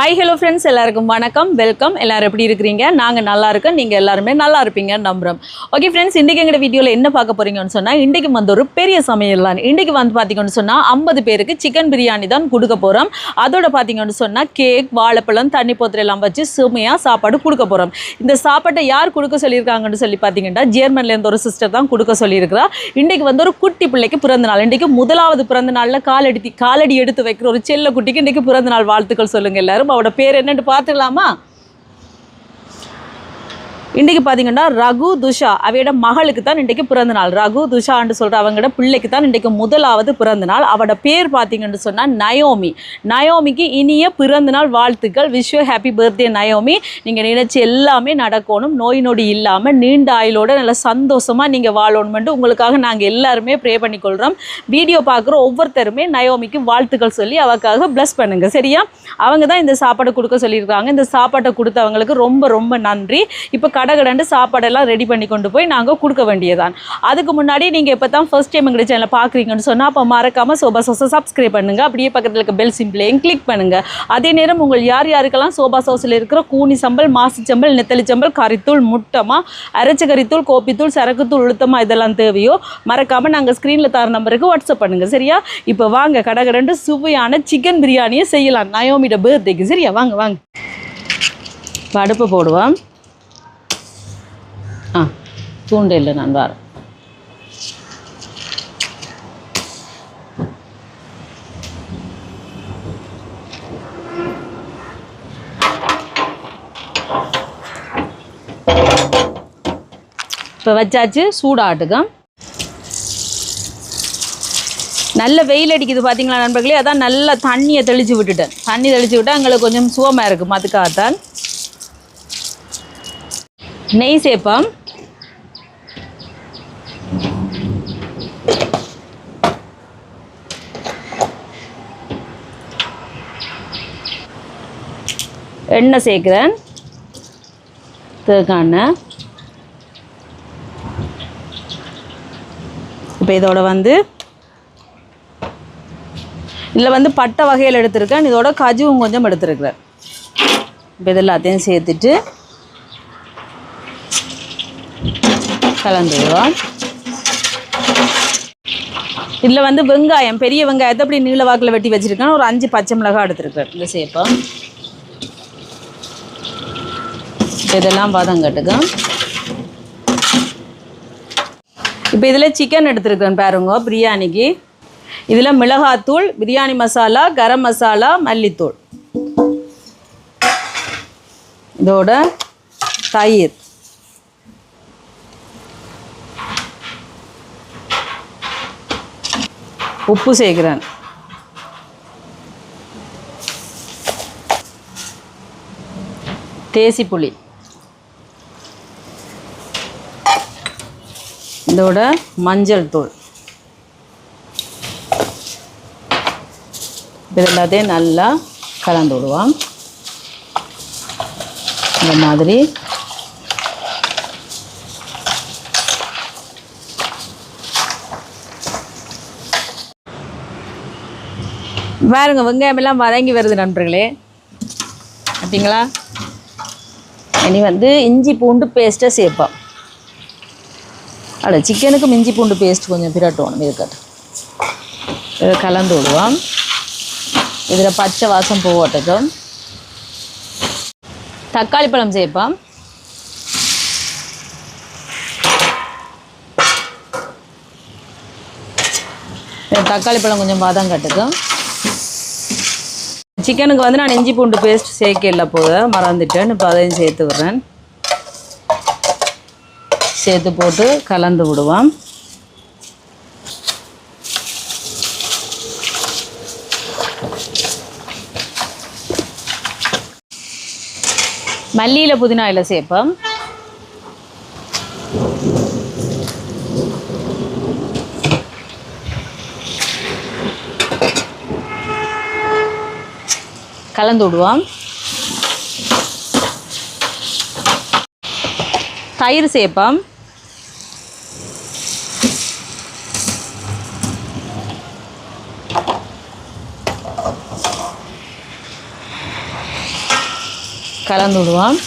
Hi hello friends, எல்லாருக்கும் வணக்கம், welcome. எல்லாரும் எப்படி இருக்கிறீங்க? நாங்கள் நல்லா இருக்கோம், நீங்கள் எல்லாருமே நல்லா இருப்பீங்கன்னு நம்புகிறோம். ஓகே ஃப்ரெண்ட்ஸ், இன்றைக்கி எங்கள் வீடியோவில் என்ன பார்க்க போகிறீங்கன்னு சொன்னால், இன்றைக்கு வந்து ஒரு பெரிய சமையல் தான். இன்றைக்கி வந்து பார்த்தீங்கன்னு சொன்னால் 50 பேருக்கு சிக்கன் பிரியாணி தான் கொடுக்க போகிறோம். அதோட பார்த்தீங்கன்னு சொன்னால் கேக், வாழைப்பழம், தண்ணி போத்திரம் எல்லாம் வச்சு சுமையாக சாப்பாடு கொடுக்க போகிறோம். இந்த சாப்பாட்டை யார் கொடுக்க சொல்லியிருக்காங்கன்னு சொல்லி பார்த்தீங்கன்னா, ஜெர்மன்லேருந்து ஒரு சிஸ்டர் தான் கொடுக்க சொல்லியிருக்கிறா. இன்றைக்கு வந்து ஒரு குட்டி பிள்ளைக்கு பிறந்த நாள். இன்றைக்கு முதலாவது பிறந்த நாளில் காலடி எடுத்து வைக்கிற ஒரு செல்ல குட்டிக்கு இன்றைக்கு பிறந்த நாள் வாழ்த்துக்கள் சொல்லுங்கள் எல்லாரும். அவட பேர் என்னன்னு பார்த்துக்கலாமா? இன்றைக்கு பார்த்தீங்கன்னா ரகு துஷா அவையோட மகளுக்கு தான் இன்றைக்கு பிறந்த நாள். ரகு துஷான்னு சொல்கிற அவங்களோட பிள்ளைக்கு தான் இன்றைக்கு முதலாவது பிறந்த நாள். அவட பேர் பார்த்தீங்கன்னு சொன்னால் நயோமி. நயோமிக்கு இனிய பிறந்த நாள் வாழ்த்துக்கள். Wish you happy birthday Naomi. நீங்கள் நினைச்சு எல்லாமே நடக்கணும், நோய் நொடி இல்லாமல் நீண்ட ஆயுளோட நல்ல சந்தோஷமாக நீங்கள் வாழணுமென்று உங்களுக்காக நாங்கள் எல்லாருமே ப்ரே பண்ணிக்கொள்கிறோம். வீடியோ பார்க்குற ஒவ்வொருத்தருமே நயோமிக்கு வாழ்த்துக்கள் சொல்லி அவக்காக ப்ளஸ் பண்ணுங்கள், சரியா? அவங்க தான் இந்த சாப்பாடை கொடுக்க சொல்லியிருக்காங்க. இந்த சாப்பாட்டை கொடுத்தவங்களுக்கு ரொம்ப ரொம்ப நன்றி. இப்போ கடகடண்டு சாப்பாடெல்லாம் ரெடி பண்ணி கொண்டு போய் நாங்கள் கொடுக்க வேண்டியதான். அதுக்கு முன்னாடி நீங்கள் இப்போ தான் ஃபர்ஸ்ட் டைம் எங்கள் சேனலை பார்க்குறீங்கன்னு சொன்னால் அப்போ மறக்காமல் சோபா சோஸை சப்ஸ்கிரைப் பண்ணுங்கள். அப்படியே பக்கத்தில் இருக்க பெல் சிம்பிளையும் கிளிக் பண்ணுங்கள். அதே நேரம் உங்கள் யாருக்கெல்லாம் சோபா சோஸில் இருக்கிற கூனி சம்பல், மாசி சம்பல், நெத்தலி சம்பல், கறித்தூள், முட்டமா, அரைச்ச கறித்தூள், கோப்பித்தூள், சரக்குத்தூள், உளுத்தமா இதெல்லாம் தேவையோ மறக்காமல் நாங்கள் ஸ்க்ரீனில் தர நம்பருக்கு வாட்ஸ்அப் பண்ணுங்கள், சரியா? இப்போ வாங்க கடகடண்டு சுவையான சிக்கன் பிரியாணியை செய்யலாம் நயோமியோட பர்த்டேக்கு, சரியா? வாங்க வாங்க. அடுப்பு போடுவோம். தூண்டை இல்லை, நான் வரேன். இப்போ வச்சாச்சு, சூடாட்டுக்கும். நல்ல வெயில் அடிக்குது பார்த்தீங்களா நண்பர்களே? அதான் நல்லா தண்ணியை தெளித்து விட்டுட்டேன். தண்ணி தெளித்து விட்டால் எங்களுக்கு கொஞ்சம் சுகமாக இருக்கும். அதுக்காகத்தான் நெய் சேர்ப்போம். எண்ணெய் சேர்க்குறேன், தேக்கான. இப்போ இதோட வந்து இதில் வந்து பட்டை வகையில் எடுத்துருக்கேன். இதோட கஜுவும் கொஞ்சம் எடுத்துருக்குறேன். இப்போ இது எல்லாத்தையும் சேர்த்துட்டு கலந்துடுவோம். இதில் வந்து வெங்காயம், பெரிய வெங்காயத்தை அப்படி நீள வாக்கில் வெட்டி வச்சுருக்கேன். ஒரு 5 பச்சை மிளகாய் எடுத்துருக்கேன். இதில் சேர்ப்போம். இதெல்லாம் வதங்கட்டுக்கும். இப்போ இதில் சிக்கன் எடுத்துருக்கேன் பாருங்க பிரியாணிக்கு. இதில் மிளகாத்தூள், பிரியாணி மசாலா, கரம் மசாலா, மல்லித்தூள், இதோட தயிர், உப்பு சேர்க்குறேன். தேசி புளி, இதோட மஞ்சள் தூள். இது எல்லாத்தையும் நல்லா கலந்து விடுவோம். இந்த மாதிரி பாருங்க, வெங்காயமெல்லாம் வதங்கி வருது நண்பர்களே, பார்த்தீங்களா? இனி வந்து இஞ்சி பூண்டு பேஸ்ட்டை சேர்ப்போம். அட சிக்கனுக்கும் இஞ்சி பூண்டு பேஸ்ட் கொஞ்சம் பிரட்டணும். இருக்கட்டும், இதை கலந்து விடுவோம். இதில் பச்சை வாசம் போகட்டும். தக்காளி பழம் சேர்ப்போம். தக்காளி பழம் கொஞ்சம் வதங்கட்டுக்கும். சிக்கனுக்கு வந்து நான் இஞ்சி பூண்டு பேஸ்ட் சேர்க்கல, போத மறந்துட்டேன். இப்போ அதையும் சேர்த்து விடுறேன். சேர்த்து போட்டு கலந்து விடுவோம். மல்லியில் புதினா இலை சேர்ப்போம். கலந்து விடுவோம். தயிர் சேர்ப்போம். கலந்து விடுவோம்.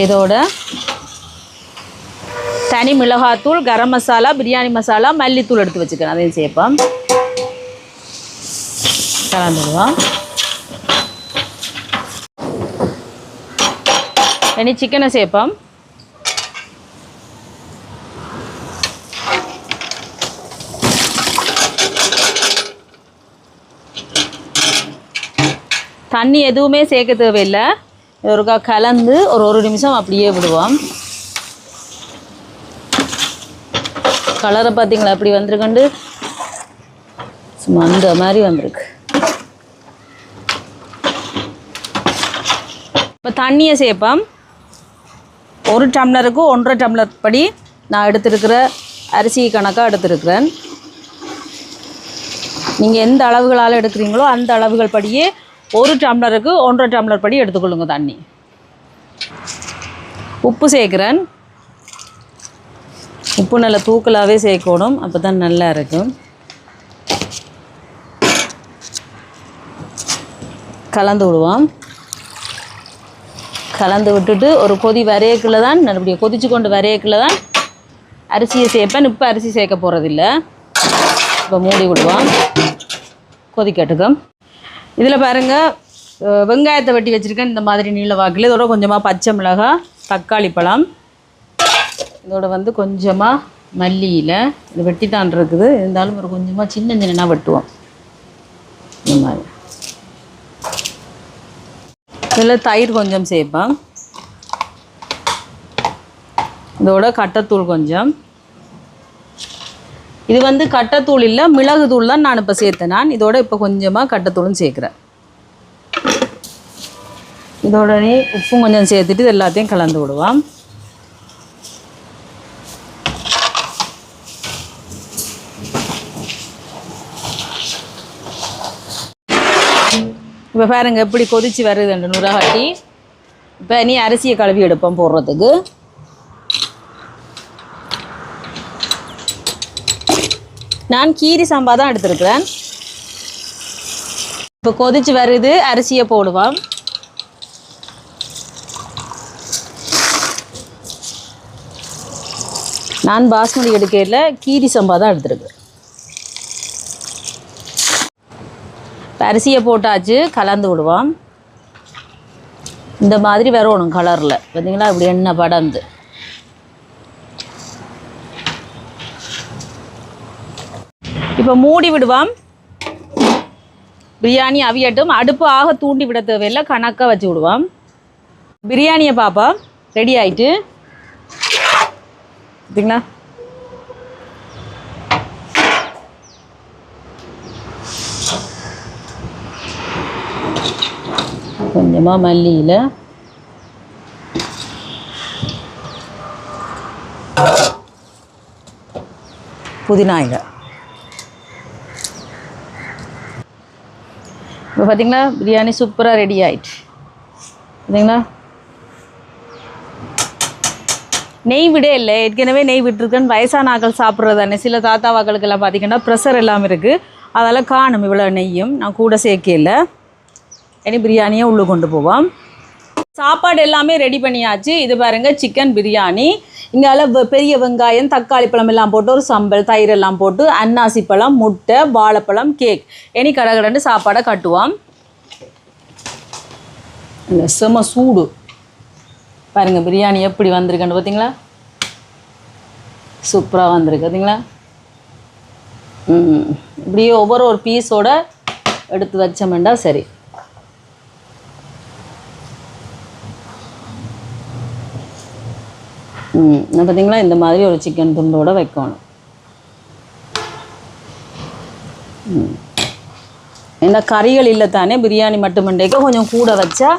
இதோட தனி மிளகாத்தூள், கரம் மசாலா, பிரியாணி மசாலா, மல்லித்தூள் எடுத்து வச்சுக்கிறேன், அதையும் சேர்ப்போம். கலந்துடுவோம். இனி சிக்கனை சேர்ப்போம். தண்ணி எதுவுமே சேர்க்க தேவையில்லை. ஒருக்கா கலந்து ஒரு நிமிஷம் அப்படியே விடுவோம். கலரை பார்த்தீங்களா அப்படி வந்திருக்கண்டு, சும்மா அந்த மாதிரி வந்திருக்கு. இப்போ தண்ணியை சேர்ப்போம். 1 டம்ளருக்கு 1.5 டம்ளர் படி நான் எடுத்துருக்கிற அரிசி கணக்காக எடுத்துருக்கிறேன். நீங்கள் எந்த அளவுகளால் எடுக்கிறீங்களோ அந்த அளவுகள் படியே 1 டம்ளருக்கு 1.5 டம்ளர் படி எடுத்துக்கொள்ளுங்க தண்ணி. உப்பு சேர்க்குறேன். உப்பு நல்லா தூக்கலாகவே சேர்க்கணும், அப்போ தான் நல்லா இருக்கும். கலந்து விடுவோம். கலந்து விட்டுட்டு ஒரு கொதி வரையக்குள்ள தான், அப்படியே கொதிச்சு கொண்டு வரையக்குள்ள தான் அரிசியை சேர்ப்பேன். இப்போ அரிசி சேர்க்க போகிறதில்ல. இப்போ மூடி விடுவோம், கொதிக்கட்டுக்கும். இதில் பாருங்கள், வெங்காயத்தை வெட்டி வச்சுருக்கேன் இந்த மாதிரி நீள வாக்கில். இதோட கொஞ்சமாக பச்சை மிளகாய், தக்காளி பழம், இதோட வந்து கொஞ்சமாக மல்லியில் இது வெட்டி தான் இருக்குது. இருந்தாலும் ஒரு கொஞ்சமாக சின்ன சின்னதாக வெட்டுவோம் இந்த மாதிரி. இதில் தயிர் கொஞ்சம் சேர்ப்பேன். இதோட கட்டத்தூள் கொஞ்சம். இது வந்து கட்டத்தூள் இல்லை, மிளகு தூள் தான் நான் இப்போ சேர்த்தேன். நான் இதோட இப்போ கொஞ்சமாக கட்டத்தூளும் சேர்க்குறேன். இதோடனே உப்பும் கொஞ்சம் சேர்த்துட்டு இது எல்லாத்தையும் கலந்து விடுவோம். இப்போ பாருங்க எப்படி கொதிச்சு வருது ரெண்டு நுரகாட்டி. இப்போ நீ அரிசியை கழுவி எடுப்போம் போடுறதுக்கு. நான் கீரி சம்பா தான் எடுத்துருக்கிறேன். இப்போ கொதிச்சு வருது, அரிசியை போடுவோம். நான் பாஸ்மதி எடுக்கையில் கீரி சம்பா தான் எடுத்துருக்கேன். அரிசியை போட்டாச்சு, கலந்து விடுவோம். இந்த மாதிரி வரணும் கலரில், பார்த்தீங்களா இப்படி எண்ணெய் படந்து. இப்போ மூடி விடுவோம். பிரியாணி அவியட்டும். அடுப்பு ஆக தூண்டி விட தேவையில்லை, கணக்காக வச்சு விடுவோம். பிரியாணியை பார்ப்போம், ரெடி ஆயிட்டு. பார்த்தீங்களா கொஞ்சமாக மல்லியில் புதினா இலை. இப்போ பார்த்தீங்களா பிரியாணி சூப்பராக ரெடி ஆயிட்டு. பார்த்தீங்களா நெய் விட இல்லை, ஏற்கனவே நெய் விட்டுருக்குன்னு வயசான ஆக்கள் சாப்பிட்றது தானே. சில தாத்தாவாக்களுக்கெல்லாம் பார்த்திங்கன்னா ப்ரெஷர் எல்லாம் இருக்குது, அதெல்லாம் காணும் இவ்வளோ நெய்யும். நான் கூட சேர்க்கல. இனி பிரியாணியை உள்ளே கொண்டு போவோம். சாப்பாடு எல்லாமே ரெடி பண்ணியாச்சு. இது பாருங்கள் சிக்கன் பிரியாணி. இங்கால பெரிய வெங்காயம், தக்காளி பழம் எல்லாம் போட்டு ஒரு சம்பல், தயிர் எல்லாம் போட்டு அன்னாசி பழம், முட்டை, வாழைப்பழம், கேக். இனி கடகடன்னு சாப்பாடை கட்டுவோம். இந்த செம சூடு பாருங்கள், பிரியாணி எப்படி வந்திருக்குன்னு பார்த்தீங்களா, சூப்பராக வந்திருக்கு பார்த்தீங்களா. இப்படியே ஒவ்வொரு பீஸோடு எடுத்து வச்சோம்னா சரி. பார்த்தீங்களா இந்த மாதிரி ஒரு சிக்கன் துண்டோடு வைக்கணும். ஏன்னா கறிகள் இல்லை தானே, பிரியாணி மட்டுமண்டேக்க கொஞ்சம் கூட வச்சா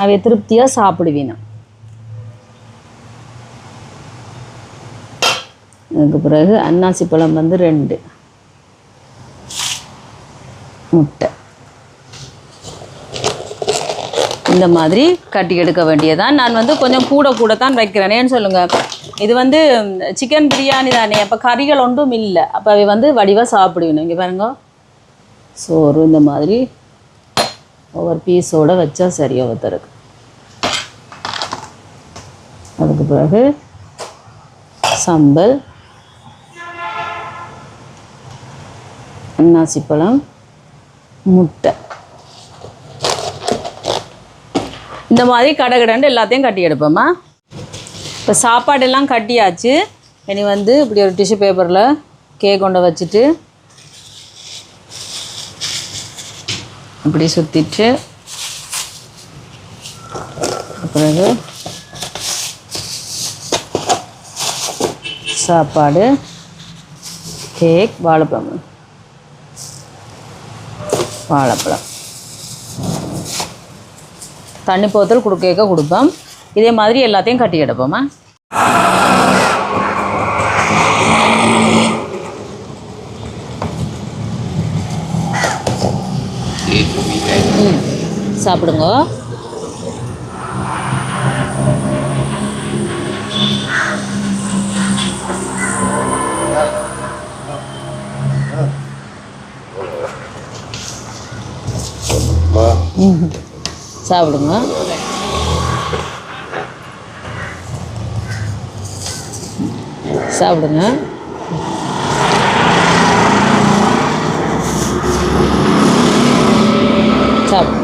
அவை திருப்தியாக சாப்பிடுவீங்க. அதுக்கு பிறகு அன்னாசி பழம் வந்து 2 முட்டை இந்த மாதிரி கட்டி எடுக்க வேண்டியதான். நான் வந்து கொஞ்சம் கூட தான் வைக்கிறேன். ஏன்னு சொல்லுங்கள், இது வந்து சிக்கன் பிரியாணி தானே, அப்போ கறிகள் ஒன்றும் இல்லை. அப்போ அவை வந்து வடிவாக சாப்பிடுவேணும். இங்கே பாருங்க, சோறு இந்த மாதிரி ஒவ்வொரு பீஸோடு வச்சா சரி ஒவ்வொருத்தருக்கு. அதுக்கு பிறகு சம்பல், அன்னாசிப்பழம், முட்டை. இந்த மாதிரி கடகடன்னு எல்லாத்தையும் கட்டி எடுப்போம்மா. இப்போ சாப்பாடெல்லாம் கட்டியாச்சு. இனி வந்து இப்படி ஒரு டிஷ்யூ பேப்பரில் கேக் கொண்டு வச்சுட்டு இப்படி சுற்றிட்டு பிறகு சாப்பாடு, கேக், வாழைப்பழம், தண்ணி போத்தல் கேட்க கொடுப்போம். இதே மாதிரி எல்லாத்தையும் கட்டி எடுப்போம்மா. சாப்பிடுங்க. சாப்பிடுங்க. சாப்பிடுங்க. சாப்பிடு.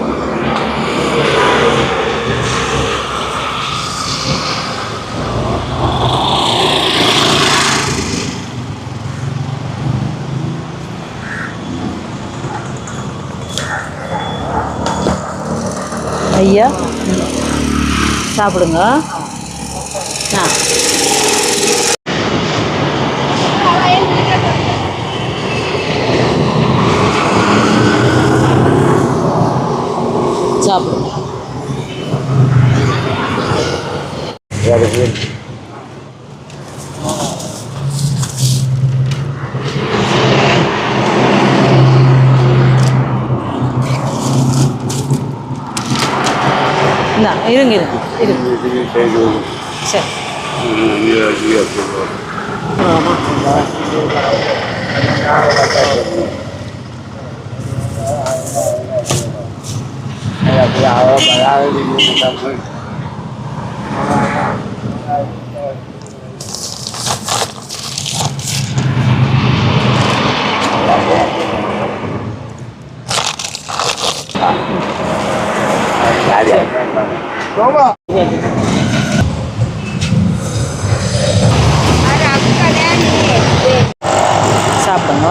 ஐயா சாப்பிடுங்க. சாப்பிடுங்க. இருங்க சரி. சாப்பிடுங்க.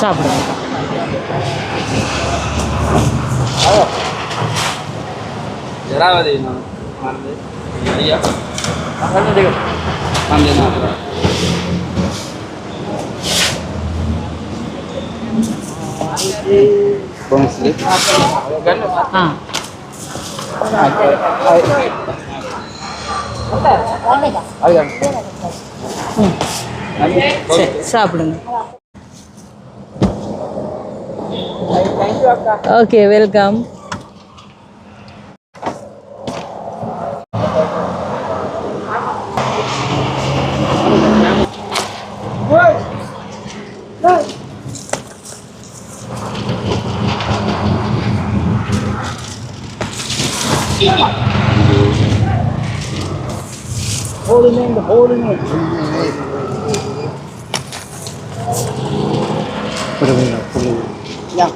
சாப்பிடுங்க. சாப்பிடுங்க. Okay, welcome. holding it. Yeah.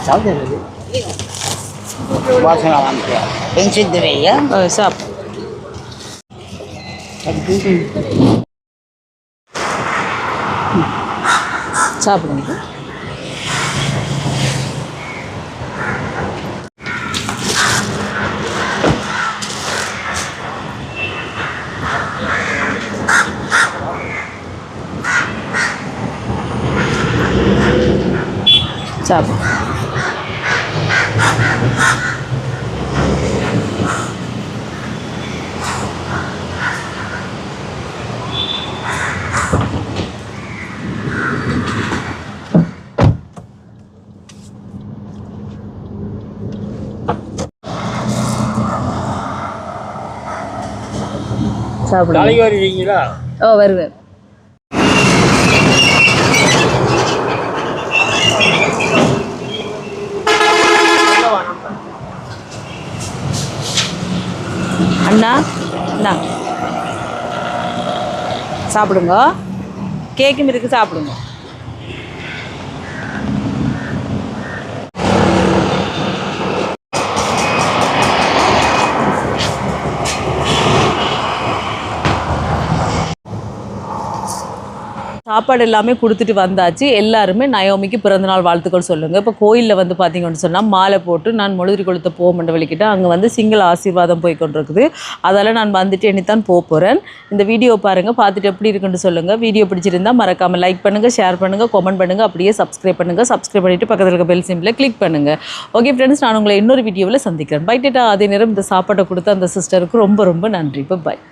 Cháu thì bao nhiêu làm kìa. Bên trên từ đấy á. Sập. சாப்பிடுங்க. சாப்பிடு. சாப்பிடுங்க. நாளைக்கு வருவீங்களா? ஓ வருவேன். அண்ணா அண்ணா சாப்பிடுங்க. கேக்கும் இருக்கு, சாப்பிடுங்க. சாப்பாடு எல்லாமே கொடுத்துட்டு வந்தாச்சு. எல்லாருமே நயோமிக்கு பிறந்தநாள் வாழ்த்துக்கள் சொல்லுங்கள். இப்போ கோயிலில் வந்து பார்த்தீங்கன்னு சொன்னால் மாலை போட்டு நான் முழுதிரி கொளுத்த போக மண்டவழிக்கிட்ட அங்கே வந்து சிங்கள ஆசீர்வாதம் போய் கொண்டிருக்குது. அதால் நான் வந்துட்டு எண்ணித்தான் போகிறேன். இந்த வீடியோ பாருங்கள், பார்த்துட்டு எப்படி இருக்குன்னு சொல்லுங்கள். வீடியோ பிடிச்சிருந்தா மறக்காமல் லைக் பண்ணுங்கள், ஷேர் பண்ணுங்கள், கமெண்ட் பண்ணுங்கள், அப்படியே சப்ஸ்கிரைப் பண்ணுங்கள். சப்ஸ்கிரைப் பண்ணிவிட்டு பக்கத்தில் இருக்க பெல் சிம்பிளை கிளிக் பண்ணுங்கள். ஓகே ஃப்ரெண்ட்ஸ், நான் உங்களை இன்னொரு வீடியோவில் சந்திக்கிறேன். பை டேட்டா. அதே நேரம் இந்த சாப்பாட்டை கொடுத்த அந்த சிஸ்டருக்கு ரொம்ப ரொம்ப நன்றி. பாய்.